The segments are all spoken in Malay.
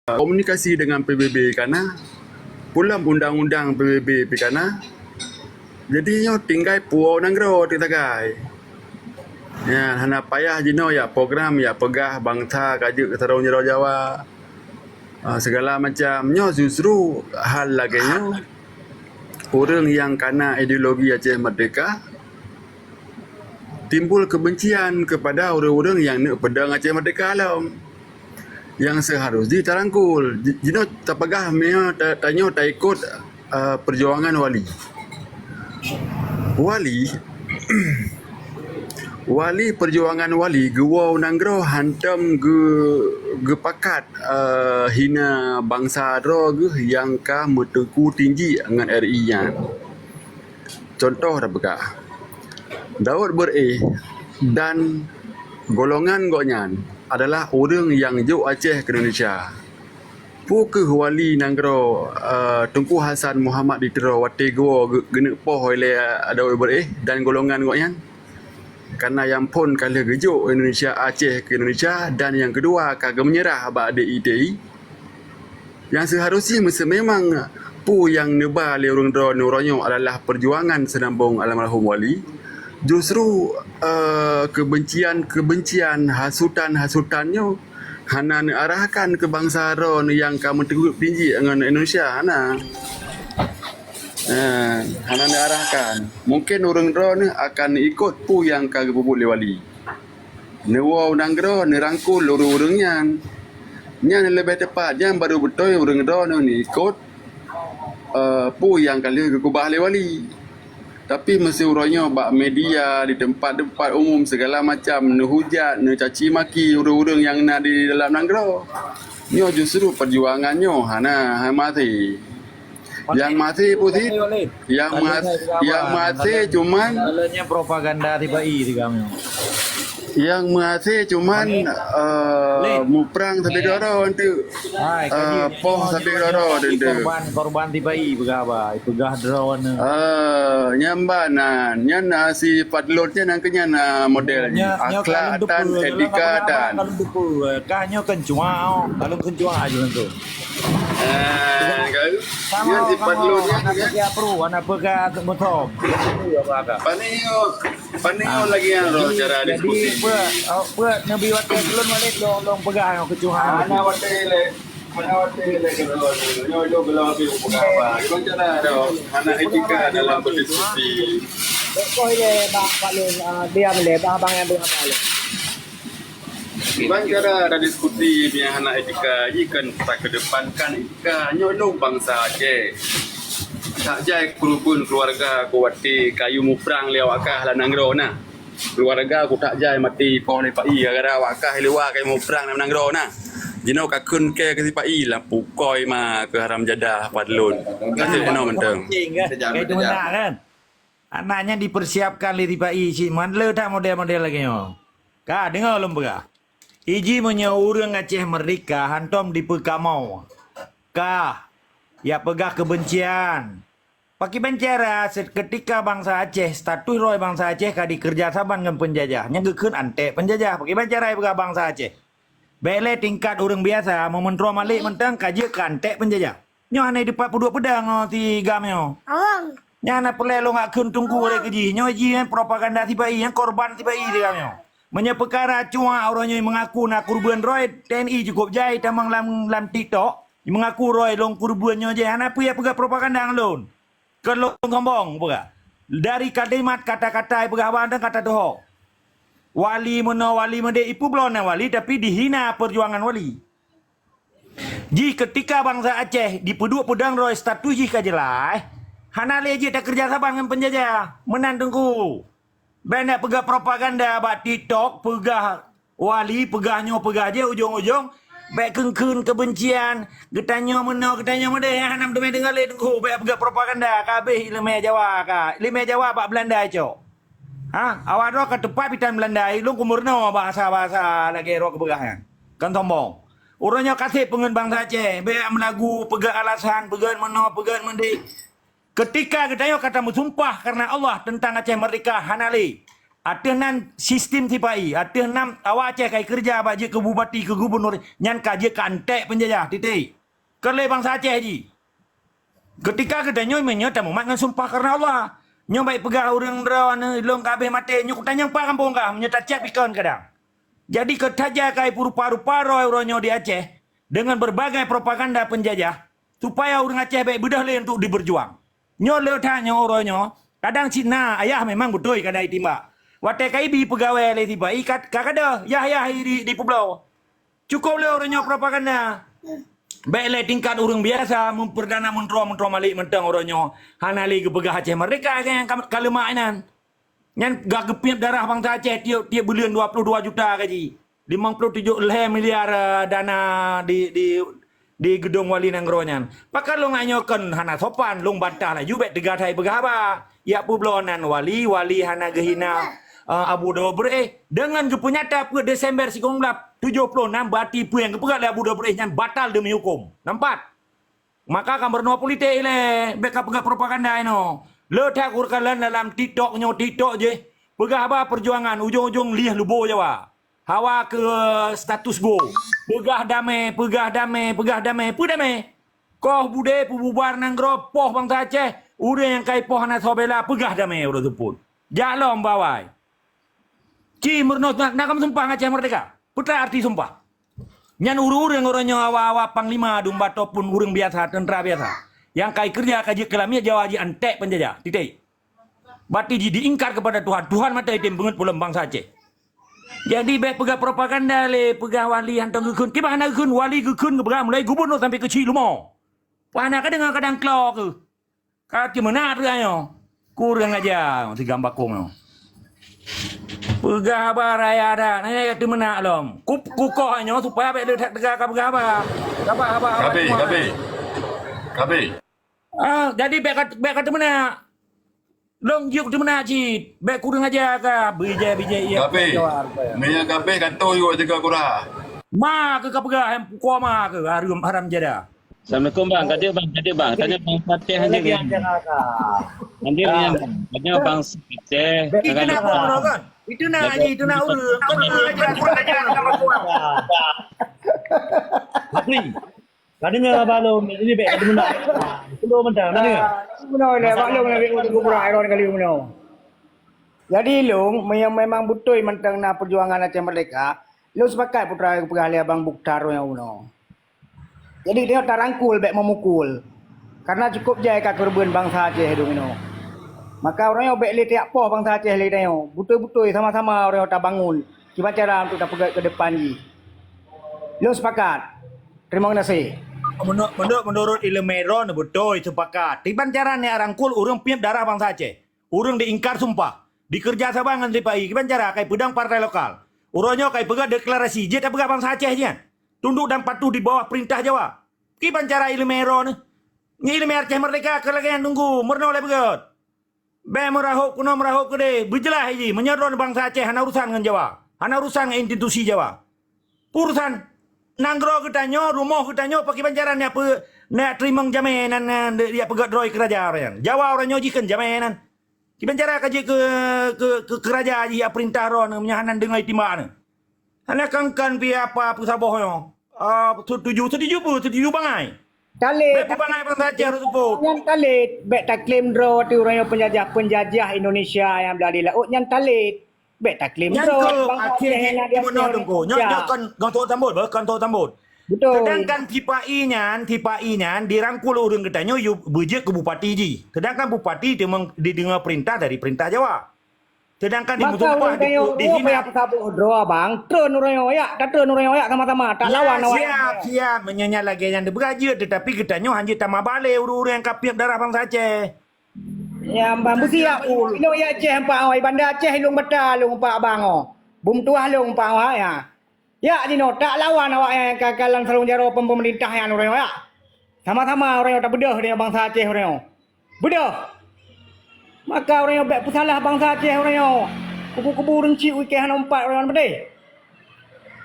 komunikasi dengan PBB kerana pulang undang-undang PBB kerana jadinya tinggal puau nanggro di tagai. Ya, hana payah jino ya program ya pegah bangsa kaji ketarau nyero Jawa. Segala macamnya justru hal laganya orang yang kena ideologi Aceh Merdeka timbul kebencian kepada orang-orang yang nak pedang Aceh Merdeka alam. Yang seharusnya tarangkul. Jino tapagah mea tanya tak ikut perjuangan wali. Wali perjuangan wali gewau nanggro hantam ge pakat hina bangsa ro ge yang ka meteku tinggi dengan RI nya. Contoh dah bekah. Daud Bereh dan golongan gonyan adalah orang yang jauh Aceh ke Indonesia. Pukul wali nanggro Tunku Hasan Muhammad ditero wate go genek poh oleh Daud Bereh dan golongan gonyan. Karena yang pun kala gejuk Indonesia Aceh ke Indonesia dan yang kedua kagak menyerah ba DITI. Yang seharusnya memang pu yang neba le orang ronyo adalah perjuangan senambung almarhum wali. Justru kebencian hasutannya hana arahkan ke bangsa ron yang kamu teguh tinggi dengan Indonesia hana arahkan. Mungkin orang ron akan ikut pu yang kagak bubuk le wali. Newa nanggro nerangkul orang-orangnya. Yang lebih tepatnya baru betul orang ron ni ikut pu yang kali kekubah le wali. Tapi mesti urangnya bak media di tempat-tempat umum segala macam nehujat, necaci maki orang-orang yang nak di dalam nanggro. Nyo justru perjuangannya hana mati. Yang mati putih, yang mati cuman alanya propaganda TPI di kami. Yang mati cuman muprang sampai doro nanti poh sampai doro nanti korban TPI begapa itu gah drone nyambanan nyana si padlotnya nangkenya na modelnya akhlak dan etika dan kahnya kencua kalau kencua aja tu kan si padlotnya ya perlu anak pega motor Panio lagi yang roh cara diskusi. Buat nabi waktu belum balik long pegang kecuhan. Mana waktu le kalau nyodo belum habis apa. Kau cara ada anak etika dalam berdiskusi. Kau ile bang Pak Lun dia beli bang yang beli apa le? Bang cara ada diskusi punya anak etika ikan tak kedepankan etika nyodo bangsa Aceh. Tak jai kurupun keluarga aku wati kayu muprang le wakah la nanggro na. Keluarga aku tak jai mati pon le pai gara wakah lewa kayu muprang na nanggro na. Jino ka kun ke si pai la pukoi ma ke haram jadah padlun. Kata no menteng. Kayak itu benar kan? Anaknya dipersiapkan li pai si man le tak model-model lagi yo. Ka dengar lom bega. Iji punya orang Aceh Merdeka hantom di Pekamau. Ka ya pegah kebencian. Pakai bicara ketika bangsa Aceh status roy bangsa Aceh kadi kerjasama dengan penjajah nyegeukeun ante penjajah pakai bicara pegah bangsa Aceh bele tingkat orang biasa mementro malik mentang kaji ante penjajah nyo ane di 42 pedang no ti gamyo nyana pele lo ngakeun tungku oleh keji nyo ji propaganda tibai yang korban tibai di gamyo menyepekara cua orangnya mengaku nak kurban roy TNI cukup jai tamang lam TikTok mengaku roy long kurban nyo je ana puya pegah propaganda ngalun kalau ngomong pega dari kalimat kata-kata pega abang kata doh wali mende ipu belum wali tapi dihina perjuangan wali ji ketika bangsa Aceh di pedang roy status ji kajelai hana leje tak kerja sama dengan penjajah menandungku banyak pega propaganda bak TikTok pega wali pegahnya pegah je ujung-ujung baik kengkun kebencian getanya meno yang enam demi dengar le tengku baik pegah propaganda kabeh ilmu Jawa ka ilmu Jawa bak Belanda cok awak ro ke tepat pitan Belanda lu kumurno bahasa lagi ro kebegahan kan tombong urangnya kasih pengen bangsa Aceh baik melagu pegah alasan pegah meno pegah mendi ketika getanya kata bersumpah karena Allah tentang Aceh Merdeka hanali Atunan sistem TPI, atunan awak Aceh kai kerja bagi ke bupati ke gubernur nyan kaje kantek penjajah titik. Kerle bangsa Aceh ji. Ketika kita nyoy menyata mumat ngan sumpah karena Allah. Nyoy baik pegah orang drawan long kabeh mate nyok tanyang pa kampung kah menyata cek pikon kadang. Jadi ketaja kai rupa-rupa roy di Aceh dengan berbagai propaganda penjajah supaya orang Aceh baik bedah le untuk diberjuang. Nyo le tanya oronyo, kadang Cina ayah memang betul kadang timba. Watai kai bi pegawai le tiba ikat kakada yah di pulau. Cukup le oronyo propaganda. Baik le tingkat orang biasa memperdana mentro malik mentang oronyo hanali ke pegah Aceh mereka yang kalemanan. Nyan gak gepiap darah bangsa Aceh tiap bulan 22 juta gaji. 57 miliar dana di gedung wali nanggro nyan. Pakar lo nganyokan hana sopan long bantah lah jubet tegak thai begaba. Ya publonan wali hana gehina Abu Dhabi dengan kepunyata pada Desember 1976 bati pu yang kepegat Abu Dhabi nyan batal demi hukum. Nampak? Maka akan bernua politik le beka pegat propaganda ino. Le tak kurkalan dalam TikTok je. Pegah apa perjuangan ujung-ujung liah lubo Jawa. Hawa ke status go. Pegah damai. Koh bude pububar nanggro poh bangsa Aceh. Udah yang kai poh na sobela pegah damai udah tu pun. Jalom bawai. Ci murno nak kam sumpah Aceh merdeka. Putra arti sumpah. Nyan urang orangnya awa panglima dumba ataupun urang biasa tentara biasa. Yang kai kerja kaji kelamnya Jawa ji antek penjajah. Titik. Bati ji diingkar kepada Tuhan. Tuhan mata itim banget pulang bangsa Aceh. Jadi baik pegah propaganda le pegah wali hantong gekun. Ki bahana gekun wali gekun ke mulai gubernur sampai ke Cilumo. Bahana kadang klok ke. Kati menar ayo. Kurang aja si gambar kong. Pegah baraya ada. Nanya kati menak lom. Kukoh hanya supaya baik dia tegak pegah apa. Kabe. Jadi baik kati menak. Long juk di mana cik? Baik kurang aja ka bijai iya. Kabe. Menya kabe kanto juga jaga kurang. Ma ke kapega hem pukua ma ke haram jada. Assalamualaikum bang, tadi bang, tanya bang Fatih aja kan. Nanti tanya bang Fatih. Itu nak urang kan? Itu nak urang. Kau kurang ajar sama kurang. Apri. Kadang balong ini baik ada mana. Belum mentang tadi. Benar le balong le untuk kurang iron kali benar. Jadi long memang betul mentang na perjuangan Aceh Merdeka. Long sepakat putra pegawai abang Buktaro yang uno. Jadi dia tak rangkul baik memukul. Karena cukup jaya kat korban bangsa Aceh itu ino. Maka orang yang baik le tiap poh bangsa Aceh le tanya. Betul-betul sama-sama orang yang tak bangun. Gimana cara untuk tak pegat ke depan ni. Long sepakat. Terima kasih. Menurut Ilmeron betul sepakat. Tiban caranya rangkul orang piap darah bangsa Aceh. Orang diingkar sumpah. Dikerja sabangan TPI. Gimana cara kai pedang partai lokal. Orangnya kai pegat deklarasi. Dia tak pegat bangsa Aceh je. Tunduk dan patuh di bawah perintah Jawa. Gimana cara Ilmeron? Ni Ilmer Aceh Merdeka kelagian tunggu. Merno le pegat. Be merahuk kuno merahuk kede. Berjelah ini. Menyeron bangsa Aceh. Hana urusan dengan Jawa. Hana urusan dengan institusi Jawa. Urusan nanggro ketanyo, rumah ketanyo, pakai pancaran apa nak terima jaminan dia pegat droi kerajaan. Jawa orang nyojikan jaminan. Kita cara kaji ke kerajaan dia perintah ron menyahanan dengan timbangan. Hanya kangkan pihak apa sabohnya. Setuju bangai. Talit. Baik bangai bangsa Aceh tu pun. Yang talit, baik tak claim draw tu orang yang penjajah Indonesia yang berada di laut. Yang talit. Baik tak claim Yang draw. ke akhir di mana tunggu. Nyo kan tau tambut. Betul. Sedangkan TPI nyan dirangkul orang katanya you bejek ke bupati ji. Sedangkan bupati didengar perintah dari perintah Jawa. Sedangkan di Musumpah di sini apa sabuk draw bang. Turun orang ya, tak turun orang ya sama-sama. Tak lawan awak. Siap menyanyi lagi yang dibergaji tetapi katanya hanya tambah balik orang-orang yang kapiap darah bangsa Aceh. Ya bambu siap. Ino ya Aceh empat awak bandar Aceh long betal long empat abang oh. Bum tuah long empat awak ya. Ya Dino tak lawan awak yang kakalan sarung jaro pemerintah yang orang ya. Sama-sama orang yang tak bedah dengan bangsa Aceh orang. Bedah. Maka orang yang baik pesalah bangsa Aceh orang yang. Kubu-kubu renci uike hana empat orang bedeh.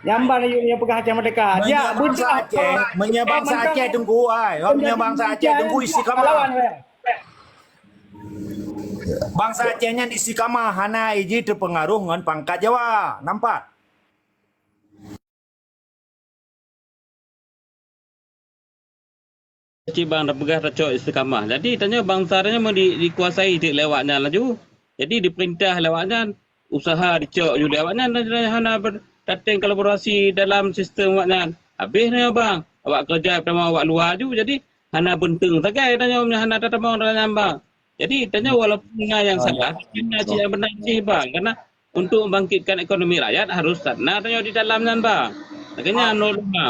Jamban yang pegah Aceh Merdeka. Ya bangsa Aceh, bangsa Aceh tunggu ai. Bangsa Aceh tunggu isi kamar. Bangsa Acehnya istiqamah hana iji terpengaruh dengan pangkat Jawa. Nampak? Cik bang dah pegah dah cok istiqamah. Jadi tanya bangsanya mau dikuasai di lewatnya laju. Jadi diperintah lewatnya usaha dicok ju lewatnya hana berdatang kolaborasi dalam sistem awaknya. Habisnya bang awak kerja pertama awak luar ju jadi hana bentung sagai tanya hana datang orang bang. Jadi tanya walaupun yang salah kena cik yang benar cik bang karena untuk membangkitkan ekonomi rakyat harus sana tanya di dalamnya bang. Makanya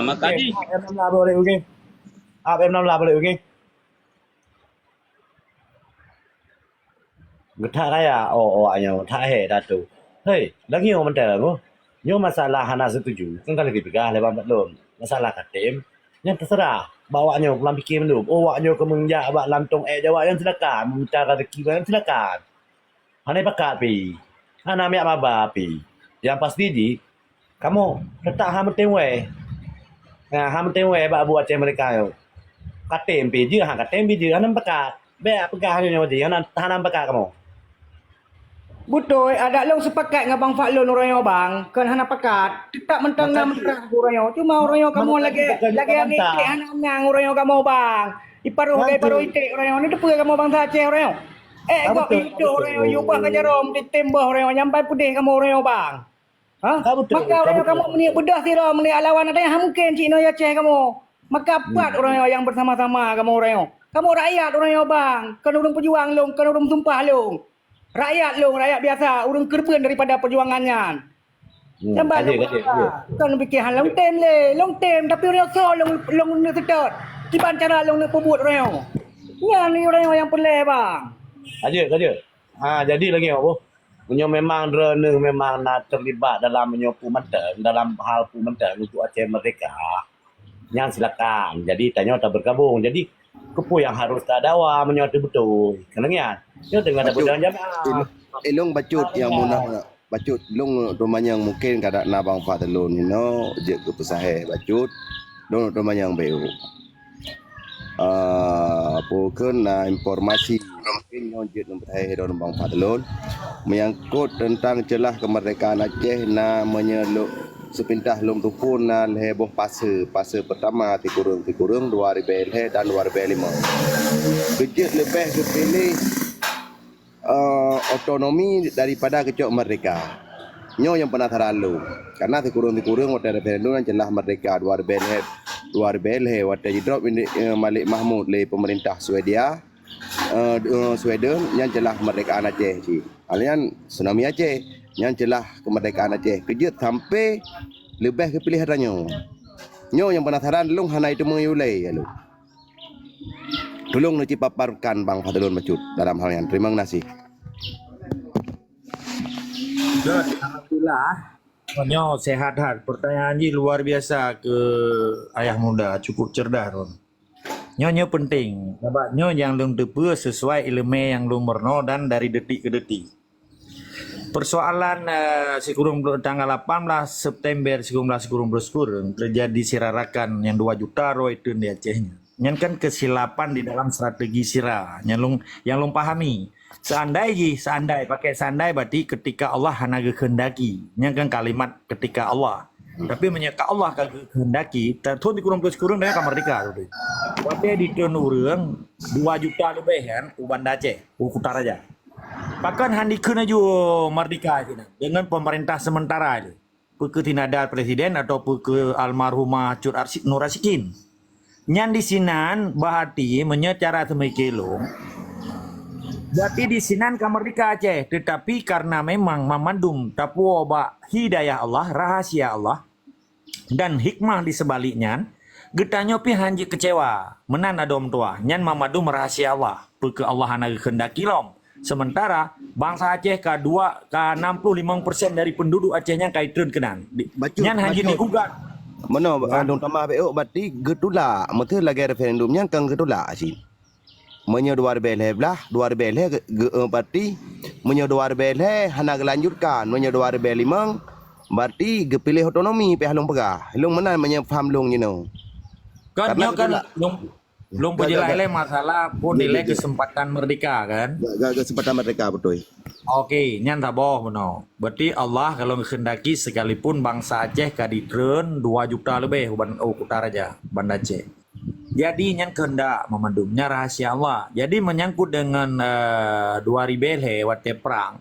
makanya Em 16 boleh okey. Em 16 boleh okey. Getah kaya awaknya tak dah tu. Hei, lagi orang mentera tu. Nyo masalah hana setuju. Kan kalau dipegah lepas belum. Masalah katim. Yang terserah. Bawanya pulang fikir belum. Awaknya ke mengjak abak lantong Jawa yang silakan. Meminta rezeki yang silakan. Hana pakat pi. Hana miak maba pi. Yang pasti di kamu letak ham tewe. Nah, ham tewe bak buat Aceh mereka yo. Katim pi je, katim pi je hana pakat. Be pegah ni je. Hana pakat kamu. Betul, ada long sepakat dengan Bang Faklun orang yo bang. Kan hana pakat. Tak mentang nak mentang orang yo. Cuma orang yo kamu lagi yang ikut hana nyang orang yo kamu bang. Iparuh itik orang yo ni depa kamu bangsa Aceh orang yo. Kau itu orang yo ubah kajarom ditembah orang yo nyampai pudih kamu orang yo bang. Ha? Maka orang yo kamu meniak bedah sira meniak lawan ada yang mungkin Cik Noy Aceh kamu. Maka buat orang yo yang bersama-sama kamu orang yo. Kamu rakyat orang yo bang. Kan urung pejuang long, kan urung sumpah long. Rakyat long, rakyat biasa, urung kerben daripada perjuangannya. Nampak kan fikir hal long tem tapi orang so long sedot. Kiban cara long nak pebut orang yo. Ni orang yo yang pelai bang. Aja. Jadi lagi apa? Punya memang drone memang nak terlibat dalam menyopu menteng dalam hal pu menteng untuk Aceh Merdeka. Yang silakan. Jadi tanya tak bergabung. Jadi kepu yang harus tak dawa menyatu betul. Kenangnya. Dia tengah ada budang jamaah. Elong bacut yang munah bacut long rumahnya yang mungkin kada nabang Fatlun je ke pesahe bacut long rumahnya yang bayu. Pokon informasi mungkin yang je nompesahe don bang Fatlun menyangkut tentang celah kemerdekaan Aceh na menyeluk sepintah long tupun na heboh fase pertama tikurung 2000 dan 2005. Kejut lebih kepilih otonomi daripada kecok merdeka. Nyo yang pernah terlalu. Karena tikurung waktu referendum yang jelas merdeka 2000 waktu drop Malik Mahmud le pemerintah Swedia Sweden yang jelas kemerdekaan Aceh ci. Alian tsunami Aceh yang jelas kemerdekaan Aceh. Kejut sampai lebih kepilih ranyo. Nyo yang penasaran long hana itu mengulai ya lu. Tolong nanti paparkan Bang Fatlun Bacut dalam hal yang terima kasih. Alhamdulillah. Nyo sehat. Pertanyaan ini luar biasa ke ayah muda, cukup cerdas Ron. Nyo penting. Sebab nyo yang lung tepu sesuai elemen yang lung merno dan dari detik ke detik. Persoalan sekurang tanggal 18 September 1990 terjadi sirarakan yang 2 juta roh itu di Acehnya. Yang kan kesilapan di dalam strategi sira yang lung pahami. Seandai pakai seandai berarti ketika Allah hana kehendaki. Yang kan kalimat ketika Allah. Tapi menyeka Allah kehendaki tertun di kurung dia akan merdeka tu. Waktu di turun urang 2 juta lebih kan Banda Aceh, Kutar aja. Bahkan handi kena juga merdeka dengan pemerintah sementara itu. Ke tinadar presiden atau ke almarhumah Cut Nur Asikin. Nyan di sinan bahati menyecara temekelo. Berarti di sinan kamerdeka Aceh, tetapi karena memang memandum tapuo ba hidayah Allah, rahasia Allah dan hikmah di sebaliknya, getanyo pi hanji kecewa, menan adom tua, nyan memadum rahasia Allah, ke Allah hana kehendaki lom. Sementara bangsa Aceh ke 65% dari penduduk Acehnya kaitun kenan. Nyan hanji digugat. Mana andong tambah BO berarti getula mete lagi referendumnya kan getula sih. Menyo 2011 berarti menyo 2011 hana gelanjutkan menyo 2005 berarti gepilih otonomi pihak long pegah. Long mana menyo faham long you know. Kan nyo kan Belum penjelasan masalah pun nilai kesempatan merdeka kan. Gak kesempatan merdeka betul. Oke, nyan taboh benar. Berarti Allah kalau menghendaki sekalipun bangsa Aceh kaditren 2 juta lebih utara aja Banda Aceh. Jadi nyan kehendak memandumnya rahasia Allah. Jadi menyangkut dengan 2000 lewat perang.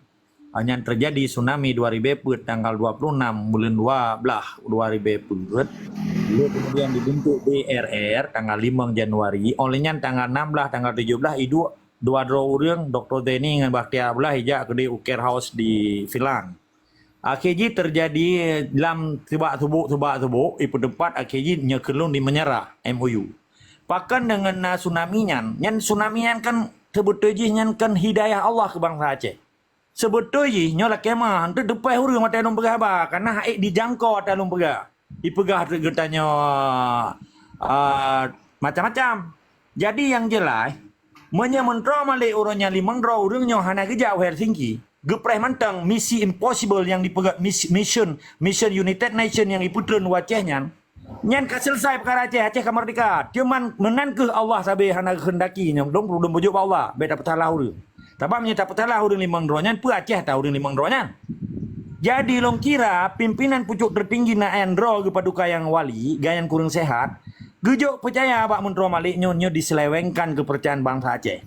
Yang terjadi tsunami 2000 tanggal 26 bulan 12 2000 kemudian dibentuk BRR tanggal 5 Januari olehnya tanggal 16 tanggal 17 itu dua orang Dr. Denny dengan Bakhtiar belah hijak ke Uker House di Finland. Akhirnya terjadi dalam tubak-tubuk itu tempat akhirnya nyekelun di menyerah MOU. Pakan dengan tsunami nyan kan sebetulnya kan hidayah Allah ke bangsa Aceh. Sebetulnya nyola kemah tu depan hurung mata long pegah ba karena haik dijangkau atas long pegah. Dipegah getanya macam-macam. Jadi yang jelas menyementro malik orangnya limang orangnya hana kerja Helsinki. Gepreh mantang misi impossible yang dipegang mission United Nation yang iputren wacehnya. Nyan ka selesai perkara Aceh kamerdeka. Cuman menan ke Allah sabe hana kehendaki nyong dong perlu bujuk Allah. Beda petalah urang. Tabak menyata petalah urang limang dronyan pu Aceh tahu urang limang dronyan. Jadi long kira pimpinan pucuk tertinggi na endro ke paduka yang wali gayan kurang sehat. Gejuk percaya abak mentro malik nyo diselewengkan kepercayaan bangsa Aceh.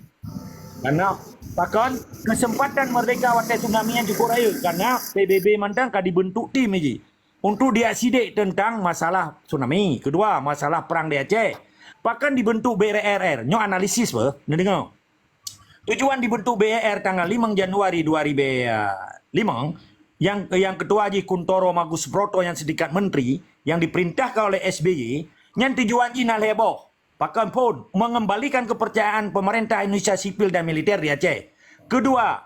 Karena pakon kesempatan merdeka waktu tsunami yang cukup raya karena PBB mantang ka dibentuk tim aja untuk dia sidik tentang masalah tsunami. Kedua, masalah perang di Aceh. Bahkan dibentuk BRR. Nyo analisis bah, dengar. Tujuan dibentuk BRR tanggal 5 Januari 2005 yang ketua Haji Kuntoro Magus Broto yang sedikat menteri yang diperintahkan oleh SBY yang tujuan nak heboh. Bahkan pun mengembalikan kepercayaan pemerintah Indonesia sipil dan militer di Aceh. Kedua,